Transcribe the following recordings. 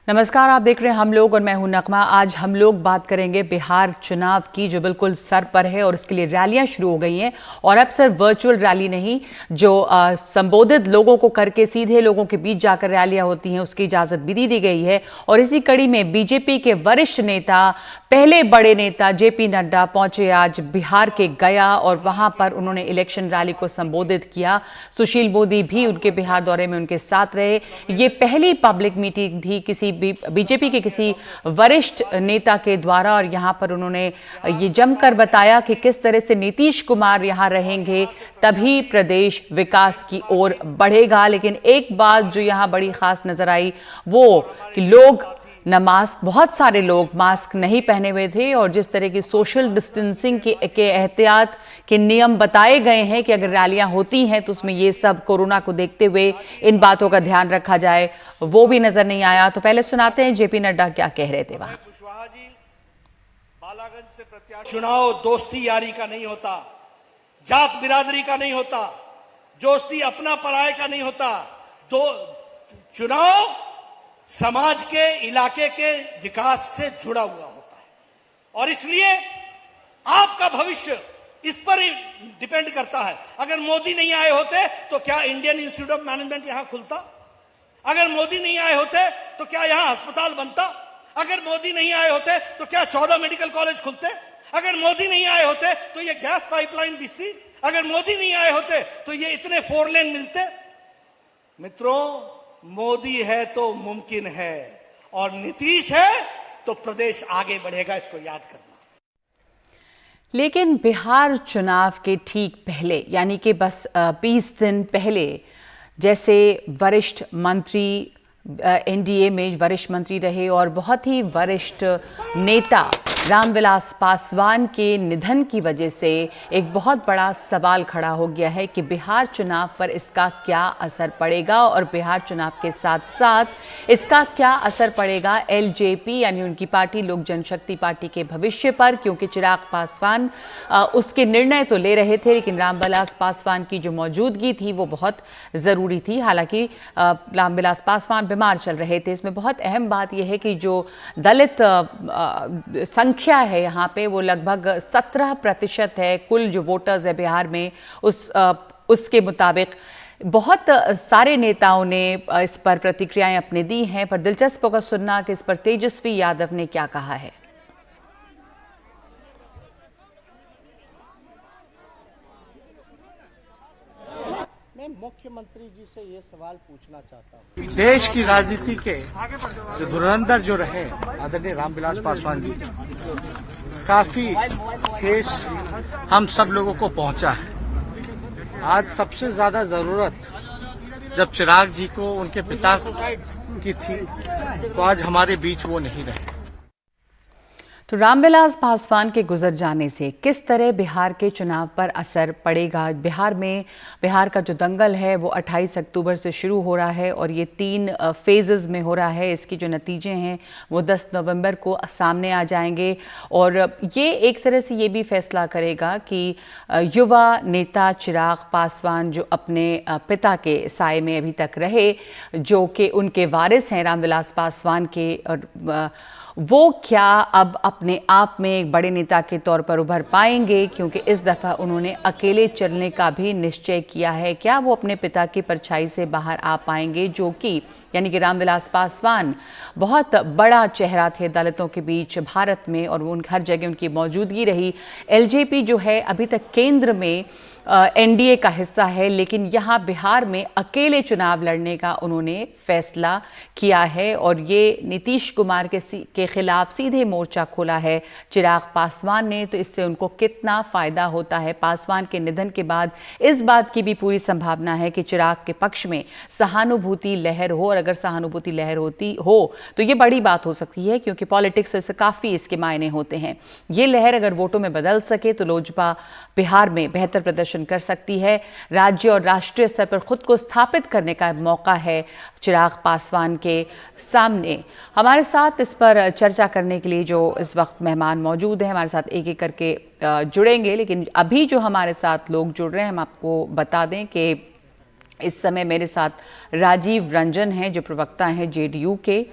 नमस्कार, आप देख रहे हैं हम लोग और मैं हूं नगमा। आज हम लोग बात करेंगे बिहार चुनाव की, जो बिल्कुल सर पर है और इसके लिए रैलियां शुरू हो गई हैं। और अब सिर्फ वर्चुअल रैली नहीं, जो संबोधित लोगों को करके सीधे लोगों के बीच जाकर रैलियां होती हैं, उसकी इजाजत भी दी गई है। और इसी कड़ी में बीजेपी के वरिष्ठ नेता, पहले बड़े नेता जेपी नड्डा पहुंचे आज बिहार के गया और वहां पर उन्होंने इलेक्शन रैली को संबोधित किया। सुशील मोदी भी उनके बिहार दौरे में उनके साथ रहे। ये पहली पब्लिक मीटिंग थी किसी बीजेपी के किसी वरिष्ठ नेता के द्वारा, और यहां पर उन्होंने ये जमकर बताया कि किस तरह से नीतीश कुमार यहां रहेंगे तभी प्रदेश विकास की ओर बढ़ेगा। लेकिन एक बात जो यहां बड़ी खास नजर आई वो कि लोग न मास्क, बहुत सारे लोग मास्क नहीं पहने हुए थे, और जिस तरह की सोशल डिस्टेंसिंग के एहतियात के नियम बताए गए हैं कि अगर रैलियां होती हैं तो उसमें ये सब कोरोना को देखते हुए इन बातों का ध्यान रखा जाए, वो भी नजर नहीं आया। तो पहले सुनाते हैं जेपी नड्डा क्या कह रहे थे वहां। कुशवाहा जी, बालागंज से प्रत्याशी। चुनाव दोस्ती यारी का नहीं होता, जात बिरादरी का नहीं होता, दोस्ती अपना पराये का नहीं होता। चुनाव समाज के, इलाके के विकास से जुड़ा हुआ होता है, और इसलिए आपका भविष्य इस पर ही डिपेंड करता है। अगर मोदी नहीं आए होते तो क्या इंडियन इंस्टीट्यूट ऑफ मैनेजमेंट यहां खुलता? अगर मोदी नहीं आए होते तो क्या यहां अस्पताल बनता? अगर मोदी नहीं आए होते तो क्या 14 मेडिकल कॉलेज खुलते? अगर मोदी नहीं आए होते तो ये गैस पाइपलाइन बिछती? अगर मोदी नहीं आए होते तो ये इतने 4 लेन मिलते? मित्रों, मोदी है तो मुमकिन है, और नीतीश है तो प्रदेश आगे बढ़ेगा, इसको याद करना। लेकिन बिहार चुनाव के ठीक पहले, यानी कि बस 20 दिन पहले, जैसे वरिष्ठ मंत्री, एनडीए में वरिष्ठ मंत्री रहे और बहुत ही वरिष्ठ नेता रामविलास पासवान के निधन की वजह से एक बहुत बड़ा सवाल खड़ा हो गया है कि बिहार चुनाव पर इसका क्या असर पड़ेगा, और बिहार चुनाव के साथ साथ इसका क्या असर पड़ेगा एलजेपी यानी उनकी पार्टी लोक जनशक्ति पार्टी के भविष्य पर। क्योंकि चिराग पासवान उसके निर्णय तो ले रहे थे, लेकिन रामविलास पासवान की जो मौजूदगी थी वो बहुत ज़रूरी थी। हालांकि रामविलास पासवान बीमार चल रहे थे। इसमें बहुत अहम बात यह है कि जो दलित संख्या है यहाँ पे वो लगभग 17% है कुल जो वोटर्स है बिहार में। उसके मुताबिक बहुत सारे नेताओं ने इस पर प्रतिक्रियाएं अपने दी हैं, पर दिलचस्प होगा सुनना कि इस पर तेजस्वी यादव ने क्या कहा है। मैं मुख्यमंत्री जी से ये सवाल पूछना चाहता हूँ, देश की राजनीति के जो धुरंधर जो रहे आदरणीय रामविलास पासवान जी, काफी ठेस हम सब लोगों को पहुंचा है। आज सबसे ज्यादा जरूरत जब चिराग जी को उनके पिता की थी, तो आज हमारे बीच वो नहीं रहे। तो रामविलास पासवान के गुजर जाने से किस तरह बिहार के चुनाव पर असर पड़ेगा? बिहार का जो दंगल है वो 28 अक्टूबर से शुरू हो रहा है और ये 3 फेजेस में हो रहा है। इसके जो नतीजे हैं वो 10 नवंबर को सामने आ जाएंगे, और ये एक तरह से ये भी फैसला करेगा कि युवा नेता चिराग पासवान जो अपने पिता के साए में अभी तक रहे, जो कि उनके वारिस हैं रामविलास पासवान के, और वो क्या अब अपने आप में एक बड़े नेता के तौर पर उभर पाएंगे? क्योंकि इस दफ़ा उन्होंने अकेले चलने का भी निश्चय किया है। क्या वो अपने पिता की परछाई से बाहर आ पाएंगे, जो कि यानी कि रामविलास पासवान बहुत बड़ा चेहरा थे दलितों के बीच भारत में, और वो हर जगह उनकी मौजूदगी रही। एलजेपी जो है अभी तक केंद्र में एनडीए का हिस्सा है, लेकिन यहाँ बिहार में अकेले चुनाव लड़ने का उन्होंने फैसला किया है, और ये नीतीश कुमार के खिलाफ सीधे मोर्चा खोला है चिराग पासवान ने। तो इससे उनको कितना फायदा होता है? पासवान के निधन के बाद इस बात की भी पूरी संभावना है कि चिराग के पक्ष में सहानुभूति लहर हो, और अगर सहानुभूति लहर होती हो तो ये बड़ी बात हो सकती है, क्योंकि पॉलिटिक्स से काफ़ी इसके मायने होते हैं। ये लहर अगर वोटों में बदल सके तो लोजपा बिहार में बेहतर प्रदर्शन कर सकती है। राज्य और राष्ट्रीय स्तर पर खुद को स्थापित करने का मौका है चिराग पासवान के सामने। हमारे साथ इस पर चर्चा करने के लिए जो इस वक्त मेहमान मौजूद हैं, हमारे साथ एक एक करके जुड़ेंगे, लेकिन अभी जो हमारे साथ लोग जुड़ रहे हैं हम आपको बता दें कि इस समय मेरे साथ राजीव रंजन हैं जो प्रवक्ता हैं जेडीयू के,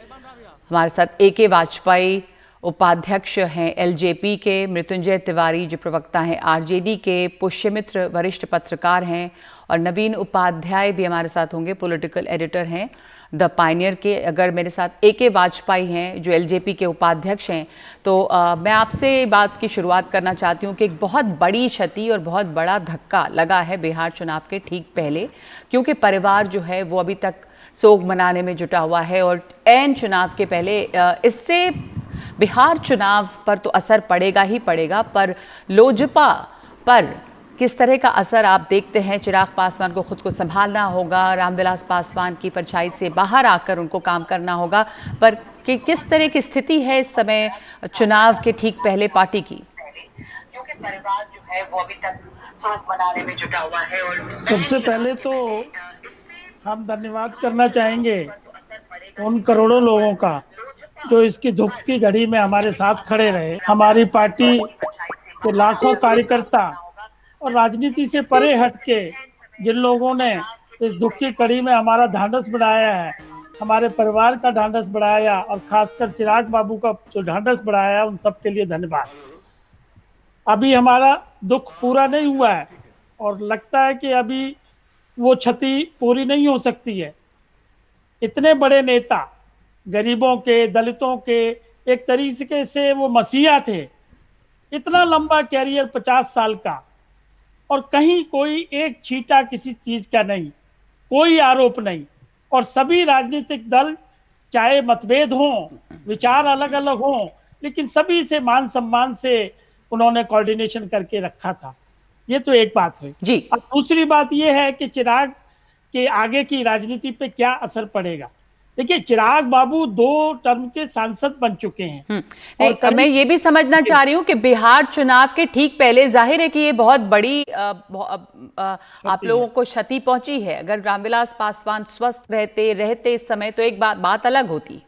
हमारे साथ AK वाजपेयी उपाध्यक्ष हैं LJP के, मृत्युंजय तिवारी जो प्रवक्ता हैं RJD के, पुष्यमित्र वरिष्ठ पत्रकार हैं और नवीन उपाध्याय भी हमारे साथ होंगे, पॉलिटिकल एडिटर हैं द पायनियर के। अगर मेरे साथ AK वाजपेयी हैं जो LJP के उपाध्यक्ष हैं, तो मैं आपसे बात की शुरुआत करना चाहती हूँ कि एक बहुत बड़ी क्षति और बहुत बड़ा धक्का लगा है बिहार चुनाव के ठीक पहले, क्योंकि परिवार जो है वो अभी तक सोग मनाने में जुटा हुआ है और ऐन चुनाव के पहले इससे बिहार चुनाव पर तो असर पड़ेगा ही पड़ेगा, पर लोजपा पर किस तरह का असर आप देखते हैं? चिराग पासवान को खुद को संभालना होगा, रामविलास पासवान की परछाई से बाहर आकर उनको काम करना होगा, पर कि किस तरह की स्थिति है इस समय चुनाव के ठीक पहले पार्टी की? क्योंकि परिवार जो है वो अभी तक सोग मनाने में जुटा हुआ है और सबसे पहले तो हम धन्यवाद करना चाहेंगे उन करोड़ों लोगों का जो इसकी दुख की घड़ी में हमारे साथ खड़े रहे। हमारी पार्टी के लाखों कार्यकर्ता और राजनीति से परे हटके जिन लोगों ने इस दुख की कड़ी में हमारा ढांढस बढ़ाया है, हमारे परिवार का ढांढस बढ़ाया और खासकर चिराग बाबू का जो ढांढस बढ़ाया, उन सब के लिए धन्यवाद। अभी हमारा दुख पूरा नहीं हुआ है और लगता है कि अभी वो क्षति पूरी नहीं हो सकती है। इतने बड़े नेता, गरीबों के, दलितों के, एक तरीके से वो मसीहा थे। इतना लंबा कैरियर 50 साल का और कहीं कोई एक छींटा किसी चीज का नहीं, कोई आरोप नहीं, और सभी राजनीतिक दल चाहे मतभेद हों, विचार अलग अलग हों, लेकिन सभी से मान सम्मान से उन्होंने कोऑर्डिनेशन करके रखा था। ये तो एक बात हुई जी। अब दूसरी बात ये है कि चिराग के आगे की राजनीति पे क्या असर पड़ेगा। देखिए, चिराग बाबू 2 टर्म के सांसद बन चुके हैं। नहीं, मैं ये भी समझना चाह रही हूँ कि बिहार चुनाव के ठीक पहले जाहिर है कि ये बहुत बड़ी आप लोगों को क्षति पहुंची है। अगर रामविलास पासवान स्वस्थ रहते इस समय तो एक बात अलग होती।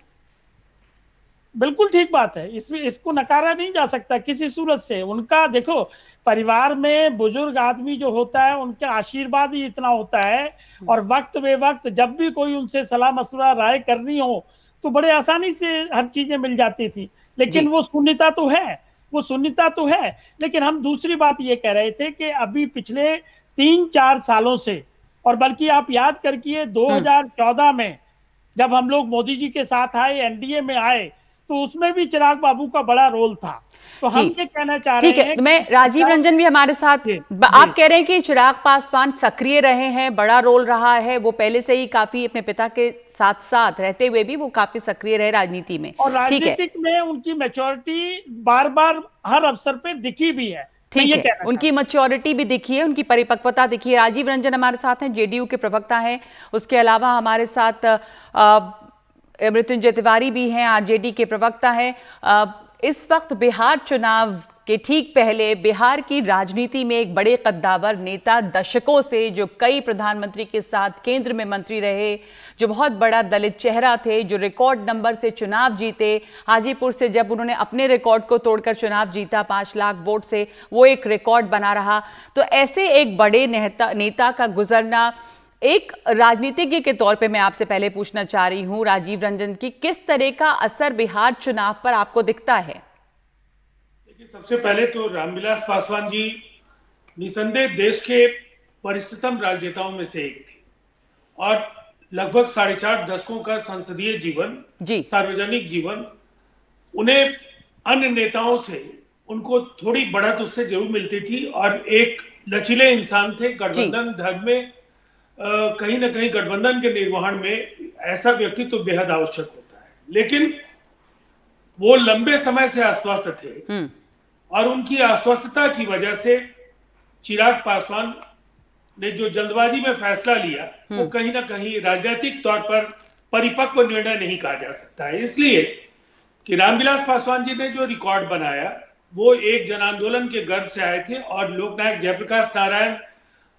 बिल्कुल ठीक बात है, इसको नकारा नहीं जा सकता किसी सूरत से। उनका देखो, परिवार में बुजुर्ग आदमी जो होता है उनका आशीर्वाद ही इतना होता है, और वक्त बे वक्त जब भी कोई उनसे सलाह मशवरा राय करनी हो तो बड़े आसानी से हर चीजें मिल जाती थी। लेकिन वो शून्यता तो है, लेकिन हम दूसरी बात ये कह रहे थे कि अभी पिछले 3-4 सालों से, और बल्कि आप याद करके 2014 में जब हम लोग मोदी जी के साथ आए, NDA में आए, तो उसमें भी चिराग बाबू का बड़ा रोल था। तो हम ये कहना चाह रहे हैं, मैं राजीव रंजन भी हमारे साथ, आप कह रहे हैं कि चिराग पासवान सक्रिय रहे हैं, बड़ा रोल रहा है, वो पहले से ही काफी अपने पिता के साथ साथ रहते हुए भी वो काफी सक्रिय रहे राजनीति में, और राजनीतिक में उनकी मैच्योरिटी बार बार हर अवसर पे दिखी भी है। ठीक है, उनकी मैच्योरिटी भी दिखी है, उनकी परिपक्वता दिखी है। राजीव रंजन हमारे साथ हैं, JDU के प्रवक्ता हैं। उसके अलावा हमारे साथ मृत्युंजय तिवारी भी हैं, RJD के प्रवक्ता हैं। इस वक्त बिहार चुनाव के ठीक पहले बिहार की राजनीति में एक बड़े कद्दावर नेता, दशकों से जो कई प्रधानमंत्री के साथ केंद्र में मंत्री रहे, जो बहुत बड़ा दलित चेहरा थे, जो रिकॉर्ड नंबर से चुनाव जीते, हाजीपुर से जब उन्होंने अपने रिकॉर्ड को तोड़कर चुनाव जीता 5 लाख वोट से, वो एक रिकॉर्ड बना रहा। तो ऐसे एक बड़े नेता का गुजरना, एक राजनीतिज्ञ के तौर पे मैं आपसे पहले पूछना चाह रही हूं राजीव रंजन की, किस तरह का असर बिहार चुनाव पर आपको दिखता है? देखिए, सबसे पहले तो रामविलास पासवान जी निसंदेह देश के वरिष्ठतम राजनेताओं में से एक थे, और लगभग 4.5 दशकों का संसदीय जीवन, सार्वजनिक जीवन, उन्हें अन्य नेताओं से उनको थोड़ी बढ़त उससे जरूर मिलती थी, और एक लचीले इंसान थे। गठबंधन धर्म में कहीं ना कहीं गठबंधन के निर्वहन में ऐसा व्यक्तित्व तो बेहद आवश्यक होता है। लेकिन वो लंबे समय से अस्वस्थ थे, और उनकी अस्वस्थता की वजह से चिराग पासवान ने जो जल्दबाजी में फैसला लिया, वो कहीं ना कहीं राजनीतिक तौर पर परिपक्व निर्णय नहीं कहा जा सकता है। इसलिए कि रामविलास पासवान जी ने जो रिकॉर्ड बनाया, वो एक जन आंदोलन के गर्भ से आए थे, और लोकनायक जयप्रकाश नारायण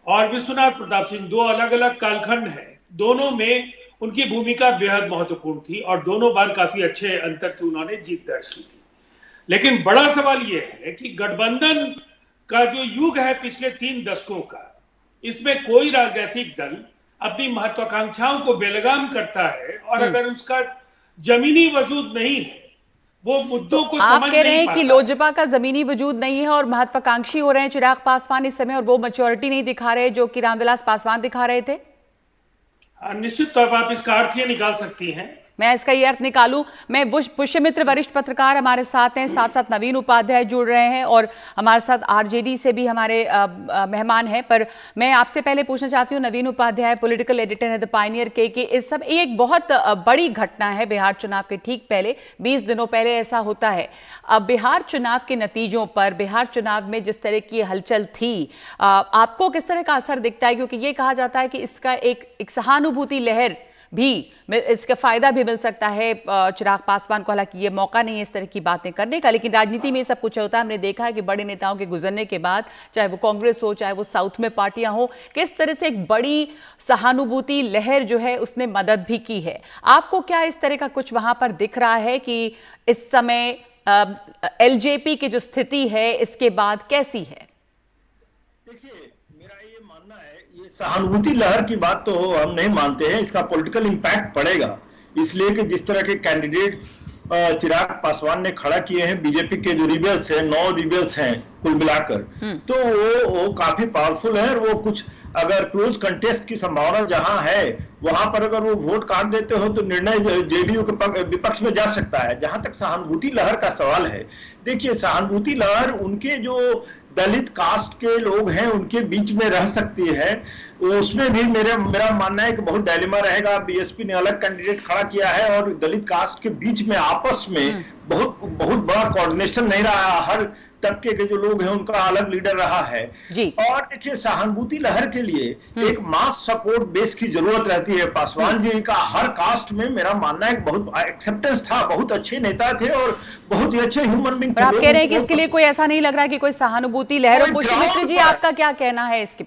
और विश्वनाथ प्रताप सिंह 2 अलग अलग कालखंड हैं। दोनों में उनकी भूमिका बेहद महत्वपूर्ण थी, और दोनों बार काफी अच्छे अंतर से उन्होंने जीत दर्ज की थी। लेकिन बड़ा सवाल यह है कि गठबंधन का जो युग है पिछले 3 दशकों का, इसमें कोई राजनीतिक दल अपनी महत्वाकांक्षाओं को बेलगाम करता है, और अगर उसका जमीनी वजूद नहीं है, वो मुद्दों को आप समझ कह रहे नहीं हैं कि पाता। लोजपा का जमीनी वजूद नहीं है और महत्वाकांक्षी हो रहे हैं चिराग पासवान इस समय, और वो मैच्योरिटी नहीं दिखा रहे जो कि रामविलास पासवान दिखा रहे थे। निश्चित तौर पर आप इसका अर्थ ये निकाल सकती हैं। मैं इसका ये अर्थ निकालूं, मैं पुष्यमित्र वरिष्ठ पत्रकार हमारे साथ हैं, साथ साथ नवीन उपाध्याय जुड़ रहे हैं और हमारे साथ आरजेडी से भी हमारे मेहमान हैं। पर मैं आपसे पहले पूछना चाहती हूं, नवीन उपाध्याय पॉलिटिकल एडिटर है द पायनियर के, कि इस सब एक बहुत बड़ी घटना है बिहार चुनाव के ठीक पहले, 20 दिनों पहले ऐसा होता है। अब बिहार चुनाव के नतीजों पर, बिहार चुनाव में जिस तरह की हलचल थी, आपको किस तरह का असर दिखता है? क्योंकि ये कहा जाता है कि इसका एक सहानुभूति लहर भी, इसका फायदा भी मिल सकता है चिराग पासवान को। हालांकि ये मौका नहीं है इस तरह की बातें करने का, लेकिन राजनीति में सब कुछ होता है। हमने देखा है कि बड़े नेताओं के गुजरने के बाद, चाहे वो कांग्रेस हो, चाहे वो साउथ में पार्टियां हो, किस तरह से एक बड़ी सहानुभूति लहर जो है उसने मदद भी की है। आपको क्या इस तरह का कुछ वहां पर दिख रहा है कि इस समय एलजेपी की जो स्थिति है इसके बाद कैसी है? देखिए, मेरा ये मानना है, ये सहानुभूति लहर की बात तो हम नहीं मानते हैं, इसका पॉलिटिकल इंपैक्ट पड़ेगा। इसलिए कि जिस तरह के कैंडिडेट चिराग पासवान ने खड़ा किए हैं, बीजेपी के जो रिबेल्स हैं, 9 रिबेल्स हैं कुल मिलाकर, तो वो काफी पावरफुल है। और वो कुछ अगर क्लोज कंटेस्ट की संभावना जहां है, वहां पर अगर वो वोट काट देते हो तो निर्णय जेडीयू के विपक्ष में जा सकता है। जहां तक सहानुभूति लहर का सवाल है, देखिए, सहानुभूति लहर उनके जो दलित कास्ट के लोग हैं उनके बीच में रह सकती है। उसमें भी मेरा मानना है कि बहुत डायलेमा रहेगा। बीएसपी ने अलग कैंडिडेट खड़ा किया है और दलित कास्ट के बीच में आपस में बहुत बड़ा कोऑर्डिनेशन नहीं रहा। हर तबके के जो लोग हैं उनका अलग लीडर रहा है जी। और देखिए, सहानुभूति लहर के लिए एक मास सपोर्ट बेस की जरूरत रहती है। पासवान जी का हर कास्ट में मेरा मानना है बहुत एक्सेप्टेंस था, बहुत अच्छे नेता थे और बहुत ही अच्छे ह्यूमन बीइंग थे। आप कह रहे हैं कि इसके लिए कोई ऐसा नहीं लग रहा है कि कोई सहानुभूति लहर हो। पुष्यमित्र जी, आपका क्या कहना है इसके?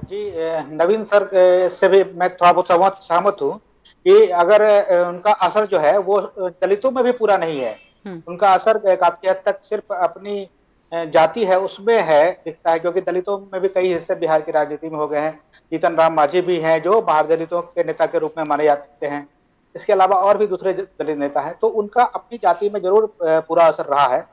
जी, नवीन सर से भी मैं थोड़ा बहुत सहमत हूँ कि अगर उनका असर जो है वो दलितों में भी पूरा नहीं है। उनका असर काफी हद तक सिर्फ अपनी जाति है उसमें है, दिखता है, क्योंकि दलितों में भी कई हिस्से बिहार की राजनीति में हो गए हैं। जीतन राम मांझी भी हैं जो बाहर दलितों के नेता के रूप में माने जाते हैं। इसके अलावा और भी दूसरे दलित नेता हैं, तो उनका अपनी जाति में जरूर पूरा असर रहा है।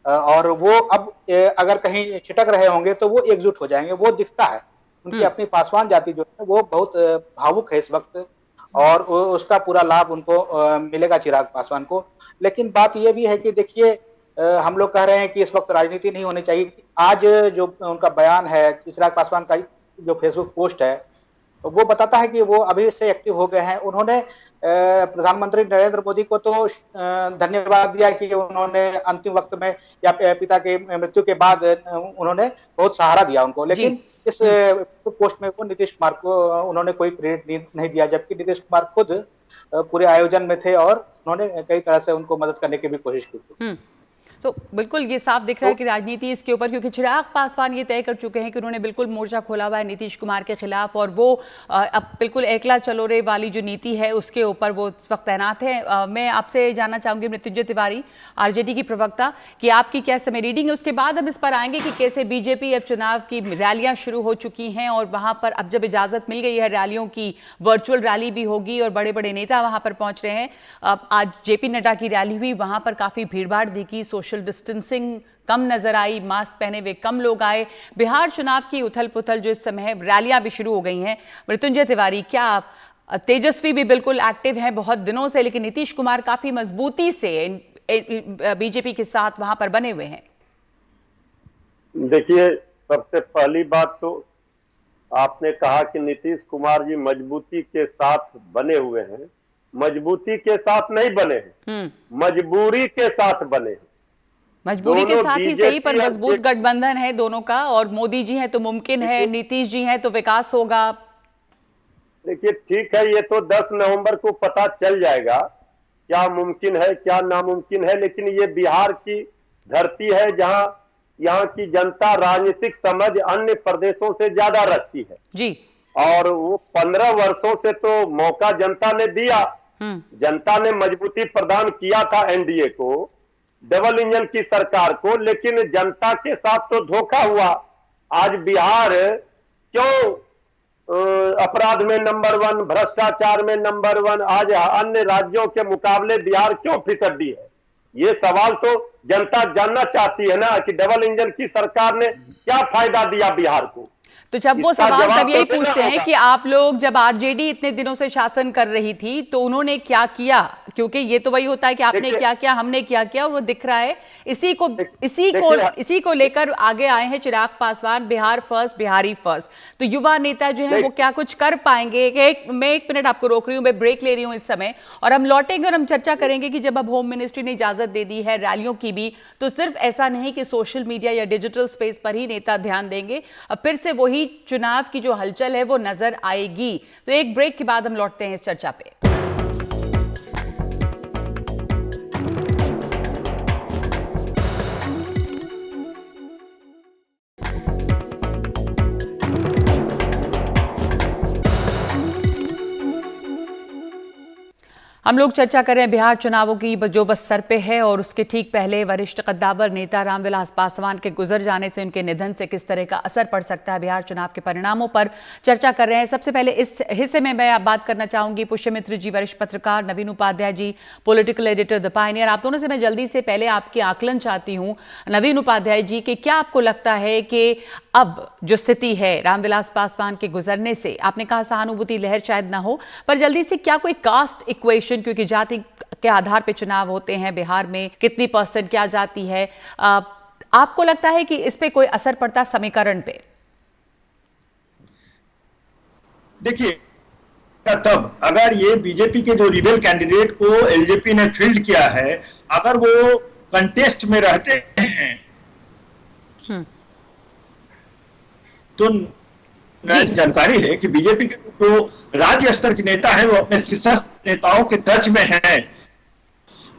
और वो अब अगर कहीं छिटक रहे होंगे तो वो एकजुट हो जाएंगे, वो दिखता है। उनकी अपनी पासवान जाति जो है वो बहुत भावुक है इस वक्त और उसका पूरा लाभ उनको मिलेगा चिराग पासवान को। लेकिन बात यह भी है कि देखिए, हम लोग कह रहे हैं कि इस वक्त राजनीति नहीं होनी चाहिए। आज जो उनका बयान है, चिराग पासवान का जो फेसबुक पोस्ट है, वो बताता है कि वो अभी से एक्टिव हो गए हैं। उन्होंने प्रधानमंत्री नरेंद्र मोदी को तो धन्यवाद दिया कि उन्होंने अंतिम वक्त में या पिता के मृत्यु के बाद उन्होंने बहुत सहारा दिया उनको, लेकिन इस पोस्ट में वो नीतीश कुमार को उन्होंने कोई क्रेडिट नहीं दिया, जबकि नीतीश कुमार खुद पूरे आयोजन में थे और उन्होंने कई तरह से उनको मदद करने की भी कोशिश की थी। तो बिल्कुल ये साफ दिख रहा है कि राजनीति इसके ऊपर, क्योंकि चिराग पासवान ये तय कर चुके हैं कि उन्होंने बिल्कुल मोर्चा खोला हुआ है नीतीश कुमार के खिलाफ, और वो अब बिल्कुल एकला चलो रे वाली जो नीति है उसके ऊपर वो इस वक्त तैनात है। मैं आपसे जानना चाहूंगी, मृत्युंजय तिवारी, आरजेडी की प्रवक्ता, कि आपकी क्या समय रीडिंग है। उसके बाद हम इस पर आएंगे कि कैसे बीजेपी अब चुनाव की रैलियां शुरू हो चुकी हैं और वहां पर अब जब इजाजत मिल गई है रैलियों की, वर्चुअल रैली भी होगी और बड़े बड़े नेता वहां पर पहुंच रहे हैं। आज जेपी नड्डा की रैली हुई, वहां पर काफी भीड़भाड़ दिखी, सोशल डिस्टेंसिंग कम नजर आई, मास्क पहने हुए कम लोग आए। बिहार चुनाव की उथल पुथल जो इस समय है, रैलियां भी शुरू हो गई हैं। मृत्युंजय तिवारी, क्या तेजस्वी भी बिल्कुल एक्टिव हैं बहुत दिनों से, लेकिन नीतीश कुमार काफी मजबूती से बीजेपी के साथ वहां पर बने हुए हैं? देखिए, सबसे पहली बात तो आपने कहा कि नीतीश कुमार जी मजबूती के साथ बने हुए हैं। मजबूती के साथ नहीं बने हैं, मजबूरी के साथ बने हैं। मजबूरी के साथ ही सही, पर मजबूत गठबंधन है दोनों का, और मोदी जी हैं तो मुमकिन है, नीतीश जी हैं तो विकास होगा। देखिए, ठीक है, ये तो 10 नवंबर को पता चल जाएगा क्या मुमकिन है क्या नामुमकिन है। लेकिन ये बिहार की धरती है जहां यहाँ की जनता राजनीतिक समझ अन्य प्रदेशों से ज्यादा रखती है जी। और वो 15 वर्षों से तो मौका जनता ने दिया, जनता ने मजबूती प्रदान किया था एनडीए को, डबल इंजन की सरकार को, लेकिन जनता के साथ तो धोखा हुआ। आज बिहार क्यों अपराध में नंबर 1, भ्रष्टाचार में नंबर 1, आज अन्य राज्यों के मुकाबले बिहार क्यों फिसड्डी है? ये सवाल तो जनता जानना चाहती है ना कि डबल इंजन की सरकार ने क्या फायदा दिया बिहार को। तो जब वो सवाल तब यही पूछते हैं कि आप लोग जब आरजेडी इतने दिनों से शासन कर रही थी तो उन्होंने क्या किया, क्योंकि ये तो वही होता है कि आपने क्या किया, हमने क्या किया, और वो दिख रहा है। इसी को लेकर आगे आए हैं चिराग पासवान, बिहार फर्स्ट, बिहारी फर्स्ट। तो युवा नेता जो है वो क्या कुछ कर पाएंगे? मैं एक मिनट आपको रोक रही हूं, मैं ब्रेक ले रही हूं इस समय, और हम लौटेंगे और हम चर्चा करेंगे कि जब अब होम मिनिस्ट्री ने इजाजत दे दी है रैलियों की भी, तो सिर्फ ऐसा नहीं कि सोशल मीडिया या डिजिटल स्पेस पर ही नेता ध्यान देंगे, अब फिर से वही चुनाव की जो हलचल है वो नजर आएगी। तो एक ब्रेक के बाद हम लौटते हैं इस चर्चा पे। हम लोग चर्चा कर रहे हैं बिहार चुनावों की जो बस सर पे है, और उसके ठीक पहले वरिष्ठ कद्दावर नेता रामविलास पासवान के गुजर जाने से, उनके निधन से किस तरह का असर पड़ सकता है बिहार चुनाव के परिणामों पर चर्चा कर रहे हैं। सबसे पहले इस हिस्से में मैं बात करना चाहूंगी पुष्यमित्र जी, वरिष्ठ पत्रकार, नवीन Upadhyay ji, political editor the Pioneer. आप दोनों से मैं जल्दी से पहले आपके आकलन चाहती हूँ। नवीन उपाध्याय जी, कि क्या आपको लगता है कि अब जो स्थिति है रामविलास पासवान के गुजरने से, आपने कहा सहानुभूति लहर शायद ना हो, पर जल्दी से क्या कोई कास्ट इक्वेशन, क्योंकि जाति के आधार पे चुनाव होते हैं बिहार में, कितनी % क्या जाती है, आपको लगता है कि इस पे कोई असर पड़ता समीकरण पे? देखिए, तब अगर ये बीजेपी के जो रिबेल कैंडिडेट को एलजेपी ने फील्ड किया है, अगर वो कंटेस्ट में रहते हैं तो जानकारी है कि बीजेपी के जो राज्य स्तर के नेता हैं वो अपने शीर्षस्थ नेताओं के टच में हैं,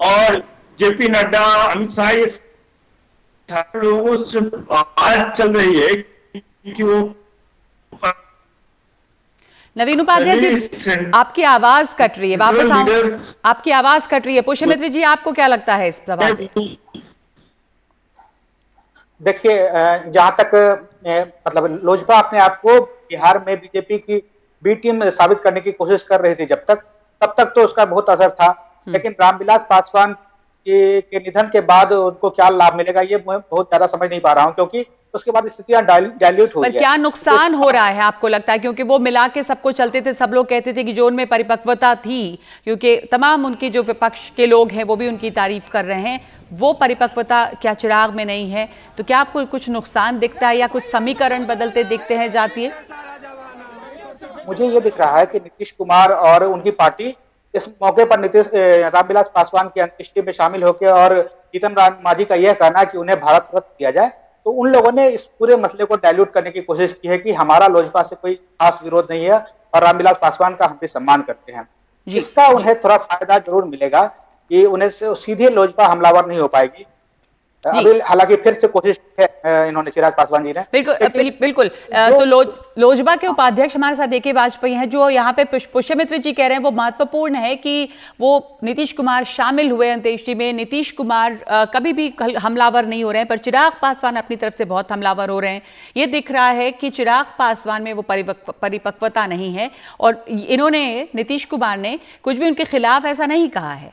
और जेपी नड्डा, अमित शाह, ये सारे लोगों से बात चल रही है कि वो। नवीन उपाध्याय जी, आपकी आवाज कट रही है, वापस आओ, आपकी आवाज कट रही है। पुष्यमित्र जी, आपको क्या लगता है इस सवाल पे? देखिए, जहां तक मतलब लोजपा अपने आप को बिहार में बीजेपी की बी टीम साबित करने की कोशिश कर रही थी तब तक तो उसका बहुत असर था, लेकिन रामविलास पासवान के निधन के बाद उनको क्या लाभ मिलेगा ये मैं बहुत ज्यादा समझ नहीं पा रहा हूं, क्योंकि उसके बाद स्थितियां डाइल्यूट हो गई। पर क्या नुकसान हो रहा है आपको लगता है? क्योंकि वो मिला के सबको चलते थे, सब लोग कहते थे कि जो उनमें परिपक्वता थी, क्योंकि तमाम उनके जो विपक्ष के लोग हैं वो भी उनकी तारीफ कर रहे हैं, वो परिपक्वता क्या चिराग में नहीं है? तो क्या आपको कुछ नुकसान दिखता है या कुछ समीकरण बदलते दिखते हैं जातीय? मुझे ये दिख रहा है कि नीतीश कुमार और उनकी पार्टी इस मौके पर रामविलास पासवान की अंत्येष्टि में शामिल होकर, और जीतन राम मांझी का यह कहना है कि उन्हें भारत रत्न दिया जाए, तो उन लोगों ने इस पूरे मसले को डाइल्यूट करने की कोशिश की है कि हमारा लोजपा से कोई खास विरोध नहीं है और रामविलास पासवान का हम भी सम्मान करते हैं। इसका उन्हें थोड़ा फायदा जरूर मिलेगा कि उन्हें सीधे लोजपा हमलावर नहीं हो पाएगी। अभी हालांकि फिर से कोशिश है इन्होंने, चिराग पासवान जी ने। बिल्कुल। तो लोजपा के उपाध्यक्ष हमारे साथ AK वाजपेयी हैं, जो यहाँ पे पुष्यमित्र जी कह रहे हैं वो महत्वपूर्ण है कि वो नीतीश कुमार शामिल हुए अंत्येष्टि में। नीतीश कुमार कभी भी हमलावर नहीं हो रहे हैं, पर चिराग पासवान अपनी तरफ से बहुत हमलावर हो रहे हैं। ये दिख रहा है कि चिराग पासवान में वो परिपक्वता नहीं है, और इन्होंने, नीतीश कुमार ने कुछ भी उनके खिलाफ ऐसा नहीं कहा है।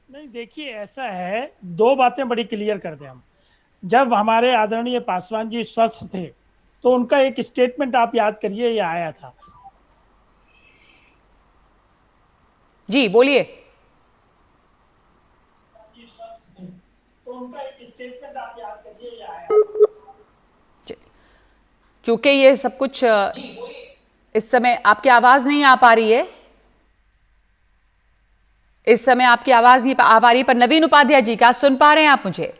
नहीं, देखिए ऐसा है, दो बातें बड़ी क्लियर कर दें हम। जब हमारे आदरणीय पासवान जी स्वस्थ थे तो उनका एक स्टेटमेंट आप याद करिए, ये आया था। जी बोलिए। तो उनका एक स्टेटमेंट आप याद करिए, ये आया। चूंकि ये सब कुछ इस समय आपकी आवाज नहीं आ पा रही है, इस समय आपकी आवाज नहीं आ पा रही, पर नवीन उपाध्याय जी, क्या सुन पा रहे हैं आप मुझे?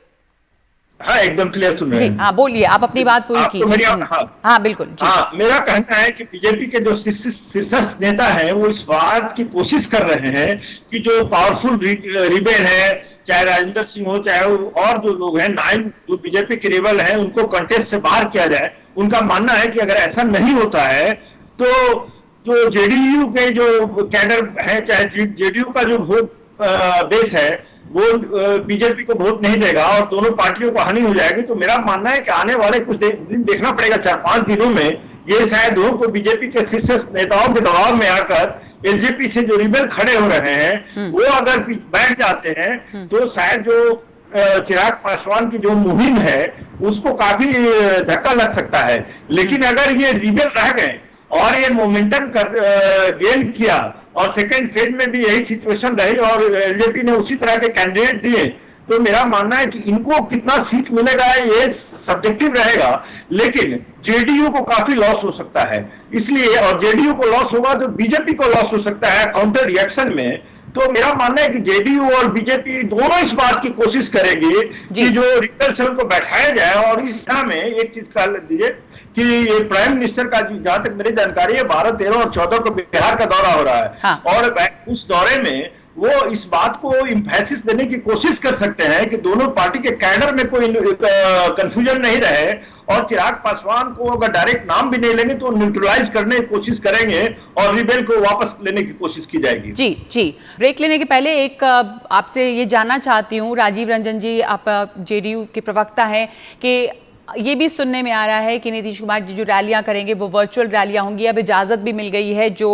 हाँ, एकदम क्लियर सुन रहे हैं। हाँ बोलिए, आप अपनी बात पूरी कीजिए। हाँ बिल्कुल जी। हाँ, मेरा कहना है कि बीजेपी के जो शीर्षस्थ नेता हैं वो इस बात की कोशिश कर रहे हैं कि जो पावरफुल रिबेल है, चाहे राजेंद्र सिंह हो, चाहे और जो लोग हैं 9 जो बीजेपी के रिबेल हैं, उनको कंटेस्ट से बाहर किया जाए। उनका मानना है कि अगर ऐसा नहीं होता है तो जो जेडीयू के जो कैडर है, चाहे जेडीयू का जो वोट बेस है, वो बीजेपी को वोट नहीं देगा और दोनों पार्टियों को हानि हो जाएगी। तो मेरा मानना है कि आने वाले कुछ दिन देखना पड़ेगा, 4-5 दिनों में ये शायद हो को बीजेपी के शीर्ष नेताओं के दबाव में आकर एलजेपी से जो रिबेल खड़े हो रहे हैं वो अगर बैठ जाते हैं तो शायद जो चिराग पासवान की जो मुहिम है उसको काफी धक्का लग सकता है। लेकिन अगर ये रिबेल रह गए और ये मोमेंटम गेन किया और सेकेंड फेज में भी यही सिचुएशन रही और एलजेपी ने उसी तरह के कैंडिडेट दिए तो मेरा मानना है कि इनको कितना सीट मिलेगा ये सब्जेक्टिव रहेगा, लेकिन जेडीयू को काफी लॉस हो सकता है। इसलिए और जेडीयू को लॉस होगा तो बीजेपी को लॉस हो सकता है काउंटर रिएक्शन में। तो मेरा मानना है कि जेडीयू और बीजेपी दोनों इस बात की कोशिश करेंगे कि जो रिबेल सेल को बैठाया जाए। और इस समय में एक चीज कह दीजिए कि ये प्राइम मिनिस्टर का जहां तक मेरी जानकारी है 12, 13 और 14 को बिहार का दौरा हो रहा है। हाँ। और उस दौरे में वो इस बात को इंफेसिस देने की कोशिश कर सकते हैं कि दोनों पार्टी के कैडर में कोई कंफ्यूजन नहीं रहे और चिराग पासवान को अगर डायरेक्ट नाम भी नहीं लेंगे तो न्यूट्रलाइज करने की कोशिश करेंगे और रिबेल को वापस लेने की कोशिश की जाएगी। जी ब्रेक लेने के पहले एक आपसे ये जानना चाहती हूँ, राजीव रंजन जी आप जेडीयू के प्रवक्ता हैं, कि ये भी सुनने में आ रहा है कि नीतीश कुमार जी जो रैलियां करेंगे वो वर्चुअल रैलियां होंगी। अब इजाज़त भी मिल गई है जो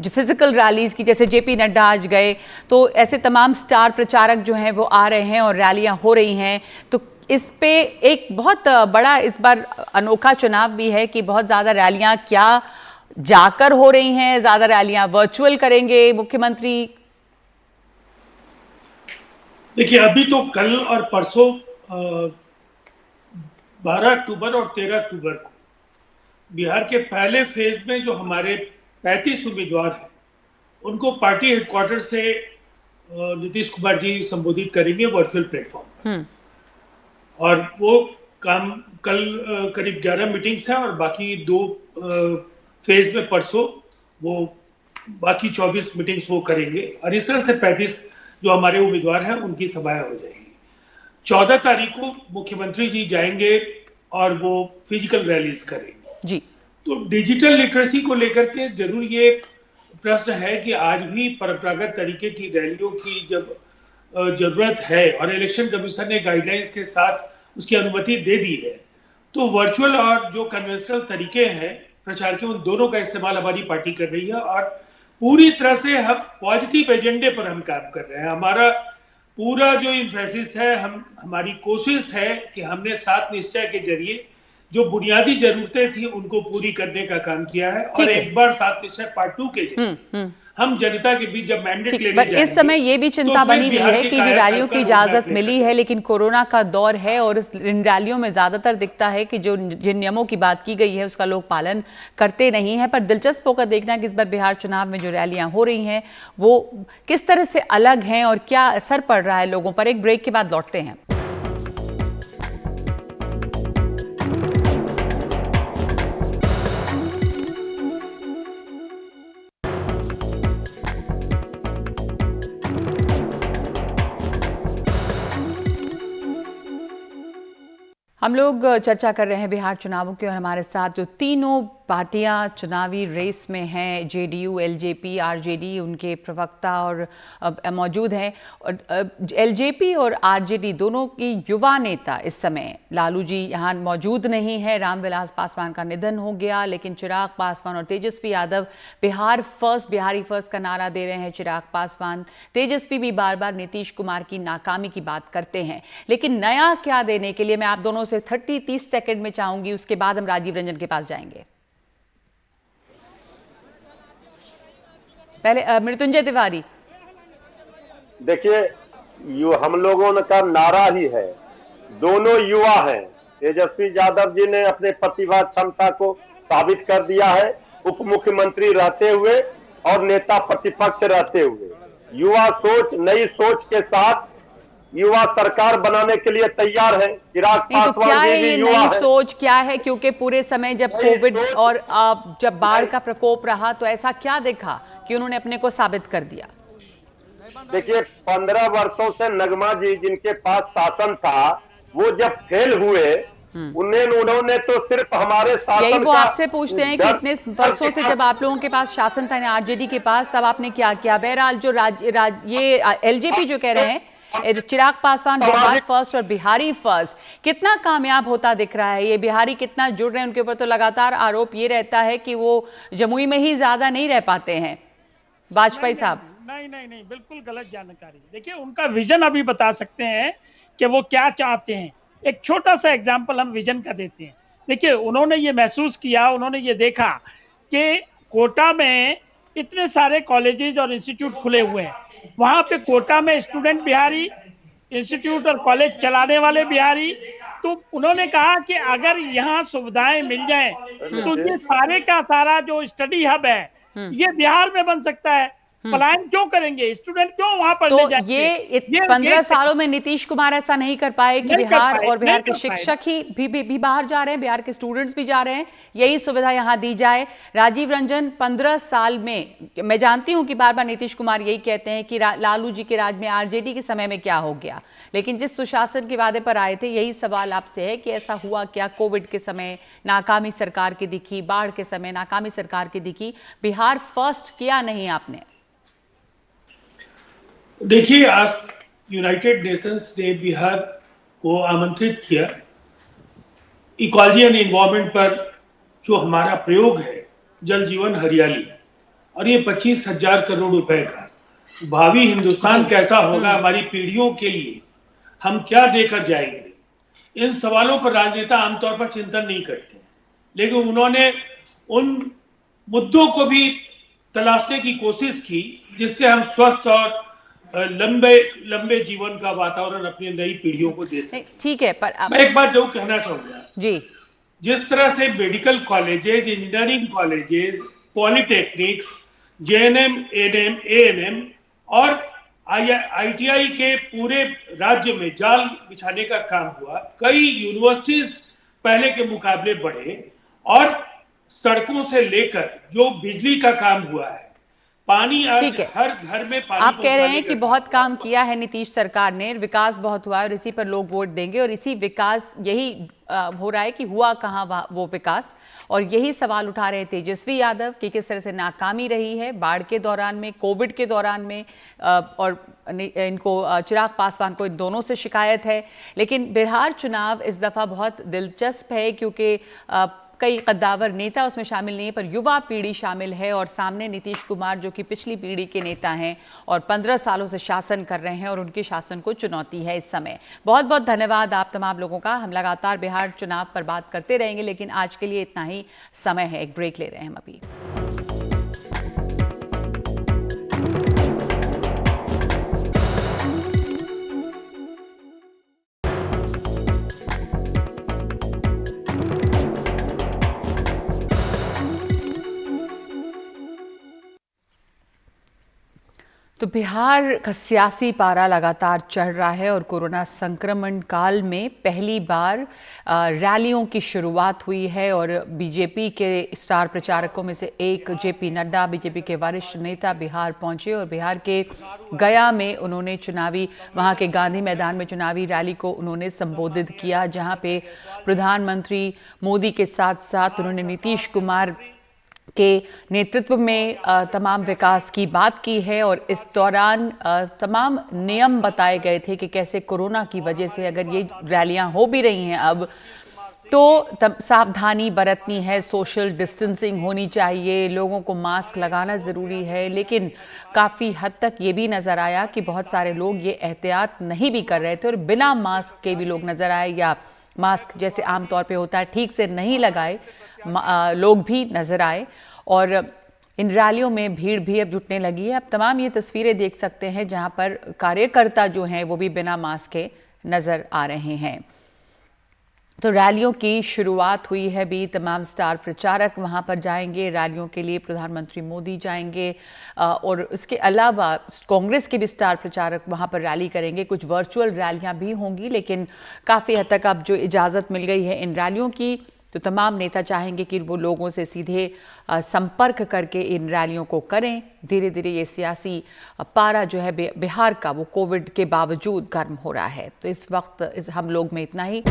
फिजिकल रैलीज की, जैसे जेपी नड्डा आज गए, तो ऐसे तमाम स्टार प्रचारक जो हैं वो आ रहे हैं और रैलियां हो रही हैं। तो इस पे एक बहुत बड़ा इस बार अनोखा चुनाव भी है कि बहुत ज़्यादा रैलियां क्या जाकर हो रही हैं, ज़्यादा रैलियां वर्चुअल करेंगे मुख्यमंत्री। देखिए अभी तो कल और परसों 12 अक्टूबर और 13 अक्टूबर को बिहार के पहले फेज में जो हमारे 35 उम्मीदवार हैं उनको पार्टी हेडक्वार्टर से नीतीश कुमार जी संबोधित करेंगे वर्चुअल प्लेटफॉर्म। और वो काम कल करीब 11 मीटिंग्स हैं और बाकी 2 फेज में परसों वो बाकी 24 मीटिंग्स वो करेंगे। और इस तरह से 35 जो हमारे उम्मीदवार हैं उनकी सभाएं हो जाएंगी। 14 तारीख को मुख्यमंत्री जी जाएंगे और वो फिजिकल रैलीज करेंगे जी। तो डिजिटल लिटरेसी को लेकर के जरूर ये प्रश्न है कि आज भी परंपरागत तरीके की रैलियों की जब जरूरत है और इलेक्शन कमीशन ने गाइडलाइंस के साथ उसकी अनुमति दे दी है तो वर्चुअल और जो कन्वेंशनल तरीके हैं प्रचार के उन दोनों का इस्तेमाल हमारी पार्टी कर रही है। और पूरी तरह से हम पॉजिटिव एजेंडे पर हम काम कर रहे हैं। हमारा पूरा जो इम्फेसिस है, हमारी कोशिश है कि हमने 7 निश्चय के जरिए जो बुनियादी जरूरतें थी उनको पूरी करने का काम किया है। और एक बार 7 निश्चय पार्ट 2 के जरिए हम जनता के बीच जब मैंडेट लेने जाएंगे, इस समय ये भी चिंता बनी हुई है कि जो रैलियों की इजाजत मिली है लेकिन कोरोना का दौर है और इन रैलियों में ज्यादातर दिखता है कि जो जिन नियमों की बात की गई है उसका लोग पालन करते नहीं है। पर दिलचस्प होकर देखना कि इस बार बिहार चुनाव में जो रैलियां हो रही हैं वो किस तरह से अलग हैं और क्या असर पड़ रहा है लोगों पर। एक ब्रेक के बाद लौटते हैं। हम लोग चर्चा कर रहे हैं बिहार चुनावों की और हमारे साथ जो तीनों पार्टियां चुनावी रेस में हैं, जेडीयू, एलजेपी, आरजेडी, उनके प्रवक्ता और मौजूद हैं। और एलजेपी और आरजेडी दोनों की युवा नेता इस समय, लालू जी यहाँ मौजूद नहीं है, रामविलास पासवान का निधन हो गया, लेकिन चिराग पासवान और तेजस्वी यादव बिहार फर्स्ट, बिहारी फर्स्ट का नारा दे रहे हैं चिराग पासवान। तेजस्वी भी बार बार नीतीश कुमार की नाकामी की बात करते हैं। लेकिन नया क्या देने के लिए मैं आप दोनों से 30 सेकंड में चाहूंगी, उसके बाद हम राजीव रंजन के पास जाएंगे। पहले मृत्युंजय तिवारी। देखिए हम लोगों का नारा ही है, दोनों युवा हैं। तेजस्वी यादव जी ने अपने प्रतिभा क्षमता को साबित कर दिया है, उप मुख्यमंत्री रहते हुए और नेता प्रतिपक्ष रहते हुए। युवा सोच, नई सोच के साथ युवा सरकार बनाने के लिए तैयार है। चिराग पासवान जी भी युवा है। सोच क्या है, क्योंकि पूरे समय जब कोविड और जब बाढ़ का प्रकोप रहा तो ऐसा क्या देखा कि उन्होंने अपने को साबित कर दिया? देखिए 15 वर्षों से नगमा जी जिनके पास शासन था, वो जब फेल हुए उन्होंने तो सिर्फ हमारे शासन यही वो आपसे पूछते हैं कि इतने वर्षों से जब आप लोगों के पास शासन था आरजेडी के पास, तब आपने क्या किया? बहरहाल जो ये एलजेपी जो कह रहे हैं चिराग पासवान बिहार फर्स्ट और बिहारी फर्स्ट कितना कामयाब होता दिख रहा है? ये बिहारी कितना जुड़ रहे हैं, उनके ऊपर तो लगातार आरोप ये रहता है कि वो जमुई में ही ज्यादा नहीं रह पाते हैं। वाजपेयी साहब नहीं, बिल्कुल गलत जानकारी। देखिए, उनका विजन अभी बता सकते हैं कि वो क्या चाहते हैं। एक छोटा सा एग्जाम्पल हम विजन का देते हैं। देखिए, उन्होंने ये महसूस किया, उन्होंने ये देखा कि कोटा में इतने सारे कॉलेजेस और इंस्टीट्यूट खुले हुए हैं, वहां पे कोटा में स्टूडेंट बिहारी, इंस्टीट्यूट और कॉलेज चलाने वाले बिहारी। तो उन्होंने कहा कि अगर यहाँ सुविधाएं मिल जाएं तो ये सारे का सारा जो स्टडी हब है ये बिहार में बन सकता है। पलायन क्यों करेंगे? स्टूडेंट क्यों वहां पढ़ने जाएंगे? तो ये 15 सालों में नीतीश कुमार ऐसा नहीं कर पाए कि बिहार और बिहार के शिक्षक ही भी बाहर जा रहे हैं, बिहार के स्टूडेंट्स भी जा रहे हैं, यही सुविधा यहां दी जाए। राजीव रंजन, 15 साल में, मैं जानती हूं कि बार बार नीतीश कुमार यही कहते हैं कि लालू जी के राज में, आरजेडी के समय में क्या हो गया, लेकिन जिस सुशासन के वादे पर आए थे, यही सवाल आपसे है कि ऐसा हुआ क्या? कोविड के समय नाकामी सरकार की दिखी, बाढ़ के समय नाकामी सरकार की दिखी, बिहार फर्स्ट किया नहीं आपने? देखिए, आज यूनाइटेड नेशंस ने बिहार को आमंत्रित किया इकोलॉजी एंड एनवायरनमेंट पर जो हमारा प्रयोग है, जल जीवन हरियाली, और ये 25,000 करोड़ रुपए का भावी हिंदुस्तान कैसा होगा, हमारी पीढ़ियों के लिए हम क्या देकर जाएंगे, इन सवालों पर राजनेता आमतौर पर चिंतन नहीं करते, लेकिन उन्होंने उन मुद्दों को भी तलाशने की कोशिश की जिससे हम स्वस्थ और लंबे जीवन का वातावरण अपनी नई पीढ़ियों को दे सकें। ठीक है, पर मैं एक बात जरूर कहना चाहूंगा जी, जिस तरह से medical colleges, engineering colleges, polytechnics, GNM, ANM, ANM और आईटीआई के पूरे राज्य में जाल बिछाने का काम हुआ, कई यूनिवर्सिटीज पहले के मुकाबले बढ़े, और सड़कों से लेकर जो बिजली का काम हुआ है, पानी आज हर घर में पानी। आप कह रहे हैं कि बहुत काम किया है नीतीश सरकार ने, विकास बहुत हुआ है और इसी पर लोग वोट देंगे, और इसी विकास यही हो रहा है कि हुआ कहाँ वो विकास, और यही सवाल उठा रहे तेजस्वी यादव कि किस तरह से नाकामी रही है बाढ़ के दौरान में, कोविड के दौरान में, और इनको चिराग पासवान को इन दोनों से शिकायत है। लेकिन बिहार चुनाव इस दफा बहुत दिलचस्प है क्योंकि कई कद्दावर नेता उसमें शामिल नहीं है, पर युवा पीढ़ी शामिल है, और सामने नीतीश कुमार जो कि पिछली पीढ़ी के नेता हैं और 15 सालों से शासन कर रहे हैं, और उनके शासन को चुनौती है इस समय। बहुत बहुत धन्यवाद आप तमाम लोगों का। हम लगातार बिहार चुनाव पर बात करते रहेंगे, लेकिन आज के लिए इतना ही समय है। एक ब्रेक ले रहे हैं हम अभी। तो बिहार का सियासी पारा लगातार चढ़ रहा है, और कोरोना संक्रमण काल में पहली बार रैलियों की शुरुआत हुई है, और बीजेपी के स्टार प्रचारकों में से एक जेपी नड्डा, बीजेपी के वरिष्ठ नेता, बिहार पहुंचे, और बिहार के गया में उन्होंने वहां के गांधी मैदान में चुनावी रैली को उन्होंने संबोधित किया, जहां पे प्रधानमंत्री मोदी के साथ साथ उन्होंने नीतीश कुमार के नेतृत्व में तमाम विकास की बात की है, और इस दौरान तमाम नियम बताए गए थे कि कैसे कोरोना की वजह से अगर ये रैलियां हो भी रही हैं अब, तो सावधानी बरतनी है, सोशल डिस्टेंसिंग होनी चाहिए, लोगों को मास्क लगाना ज़रूरी है। लेकिन काफ़ी हद तक ये भी नज़र आया कि बहुत सारे लोग ये एहतियात नहीं भी कर रहे थे, और बिना मास्क के भी लोग नज़र आए, या मास्क जैसे आमतौर पे होता है ठीक से नहीं लगाए लोग भी नज़र आए, और इन रैलियों में भीड़ भी अब जुटने लगी है। अब तमाम ये तस्वीरें देख सकते हैं जहां पर कार्यकर्ता जो हैं वो भी बिना मास्क के नज़र आ रहे हैं। तो रैलियों की शुरुआत हुई है भी, तमाम स्टार प्रचारक वहां पर जाएंगे रैलियों के लिए, प्रधानमंत्री मोदी जाएंगे, और उसके अलावा कांग्रेस के भी स्टार प्रचारक वहां पर रैली करेंगे। कुछ वर्चुअल रैलियां भी होंगी, लेकिन काफ़ी हद तक अब जो इजाज़त मिल गई है इन रैलियों की, तो तमाम नेता चाहेंगे कि वो लोगों से सीधे संपर्क करके इन रैलियों को करें। धीरे धीरे ये सियासी पारा जो है बिहार का, वो कोविड के बावजूद गर्म हो रहा है। तो इस वक्त हम लोग में इतना ही।